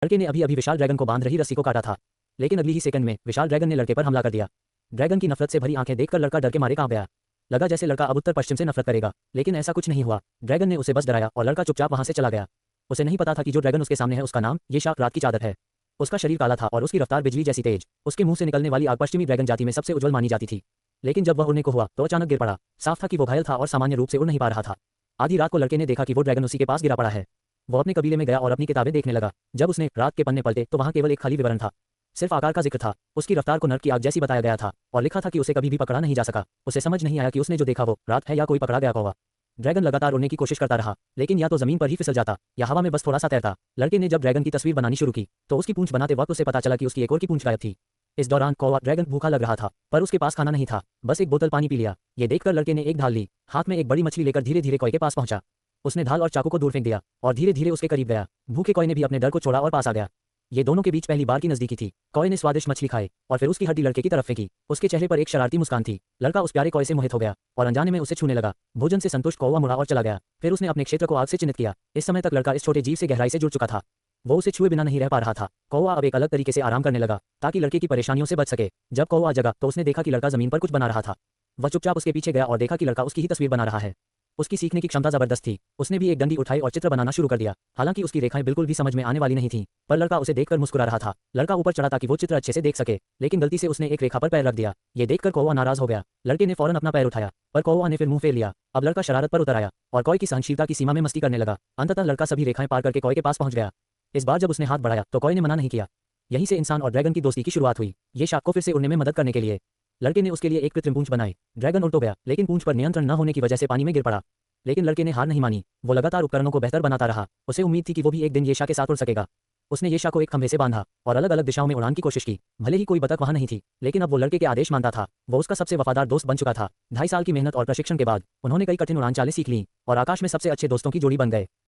लड़के ने अभी अभी विशाल ड्रैगन को बांध रही रस्सी को काटा था, लेकिन अगली ही सेकंड में विशाल ड्रैगन ने लड़के पर हमला कर दिया। ड्रैगन की नफरत से भरी आंखें देखकर लड़का डर के मारे कांप गया। लगा जैसे लड़का अब उत्तर पश्चिम से नफरत करेगा, लेकिन ऐसा कुछ नहीं हुआ। ड्रैगन ने उसे बस डराया और लड़का चुपचाप वहां से चला गया। उसे नहीं पता था कि जो ड्रैगन उसके सामने है उसका नाम ये शार्क रात की चादर है। उसका शरीर काला था और उसकी रफ्तार बिजली जैसी तेज। उसके मुंह से निकलने वाली आग पश्चिमी ड्रैगन जाति में सबसे उज्जवल मानी जाती थी। लेकिन जब वह उड़ने को हुआ तो अचानक गिर पड़ा। साफ था कि वो घायल था और सामान्य रूप से उड़ नहीं पा रहा था। आधी रात को लड़के ने देखा कि वो ड्रैगन उसी के पास गिरा पड़ा है। वो अपने कबीले में गया और अपनी किताबें देखने लगा। जब उसने रात के पन्ने पलटे तो वहां केवल एक खाली विवरण था। सिर्फ आकार का जिक्र था। उसकी रफ्तार को नर्क की आग जैसी बताया गया था और लिखा था कि उसे कभी भी पकड़ा नहीं जा सका। उसे समझ नहीं आया कि उसने जो देखा वो रात है या कोई पकड़ा गया कौवा। ड्रैगन लगातार उड़ने की कोशिश करता रहा, लेकिन या तो जमीन पर ही फिसल जाता या हवा में बस थोड़ा सा तैरता। लड़के ने जब ड्रैगन की तस्वीर बनानी शुरू की तो उसकी पूंछ बनाते वक्त उसे पता चला कि उसकी एक और की पूंछ गायब थी। इस दौरान कौवा ड्रैगन भूखा लग रहा था, पर उसके पास खाना नहीं था। बस एक बोतल पानी पी लिया। ये देखकर लड़के ने एक ढाल ली। हाथ में एक बड़ी मछली लेकर धीरे धीरे कौवे के पास पहुंचा। उसने ढाल और चाकू को दूर फेंक दिया और धीरे धीरे उसके करीब गया। भूखे कौवे ने भी अपने डर को छोड़ा और पास आ गया। ये दोनों के बीच पहली बार की नजदीकी थी। कौवे ने स्वादिष्ट मछली खाई और फिर उसकी हड्डी लड़के की तरफ फेंकी। उसके चेहरे पर एक शरारती मुस्कान थी। लड़का उस प्यारे कौवे से मोहित हो गया और अनजाने में उसे छूने लगा। भोजन से संतुष्ट कौवा मुड़ा और चला गया। फिर उसने अपने क्षेत्र को आग से चिन्हित किया। इस समय तक लड़का इस छोटे जीव से गहराई से जुड़ चुका था। वो उसे छुए बिना नहीं रह पा रहा था। कौवा अब एक अलग तरीके से आराम करने लगा ताकि लड़के की परेशानियों से बच सके। जब कौवा जगा तो उसने देखा कि लड़का जमीन पर कुछ बना रहा था। वह चुपचाप उसके पीछे गया और देखा कि लड़का उसकी ही तस्वीर बना रहा है। उसकी सीखने की क्षमता जबरदस्त थी। उसने भी एक डंडी उठाई और चित्र बनाना शुरू कर दिया। हालांकि उसकी रेखाएं बिल्कुल भी समझ में आने वाली नहीं थीं, पर लड़का उसे देखकर मुस्कुरा रहा था। लड़का ऊपर चढ़ा ताकि वो चित्र अच्छे से देख सके, लेकिन गलती से उसने एक रेखा पर पैर रख दिया। ये देखकर कौवा नाराज हो गया। लड़के ने फौरन अपना पैर उठाया, पर कौवा ने फिर मुंह फेर लिया। अब लड़का शरारत पर उतर आया और कौवे की सहनशीलता की सीमा में मस्ती करने लगा। अंततः लड़का सभी रेखाएं पार करके कौवे के पास पहुंच गया। इस बार जब उसने हाथ बढ़ाया तो कौवे ने मना नहीं किया। यहीं से इंसान और ड्रैगन की दोस्ती की शुरुआत हुई। ये शार्क को फिर से उड़ने में मदद करने के लिए लड़के ने उसके लिए एक कृत्रिम पूंछ बनाई। ड्रैगन उड़ तो गया, लेकिन पूंछ पर नियंत्रण न होने की वजह से पानी में गिर पड़ा। लेकिन लड़के ने हार नहीं मानी। वो लगातार उपकरणों को बेहतर बनाता रहा। उसे उम्मीद थी कि वो भी एक दिन येशा के साथ उड़ सकेगा। उसने येशा को एक खंभे से बांधा और अलग अलग दिशाओं में उड़ान की कोशिश की। भले ही कोई बतख वहां नहीं थी, लेकिन अब वो लड़के के आदेश मानता था। वो उसका सबसे वफादार दोस्त बन चुका था। 2.5 साल की मेहनत और प्रशिक्षण के बाद उन्होंने कई कठिन उड़ान चालें सीख लीं और आकाश में सबसे अच्छे दोस्तों की जोड़ी बन गए।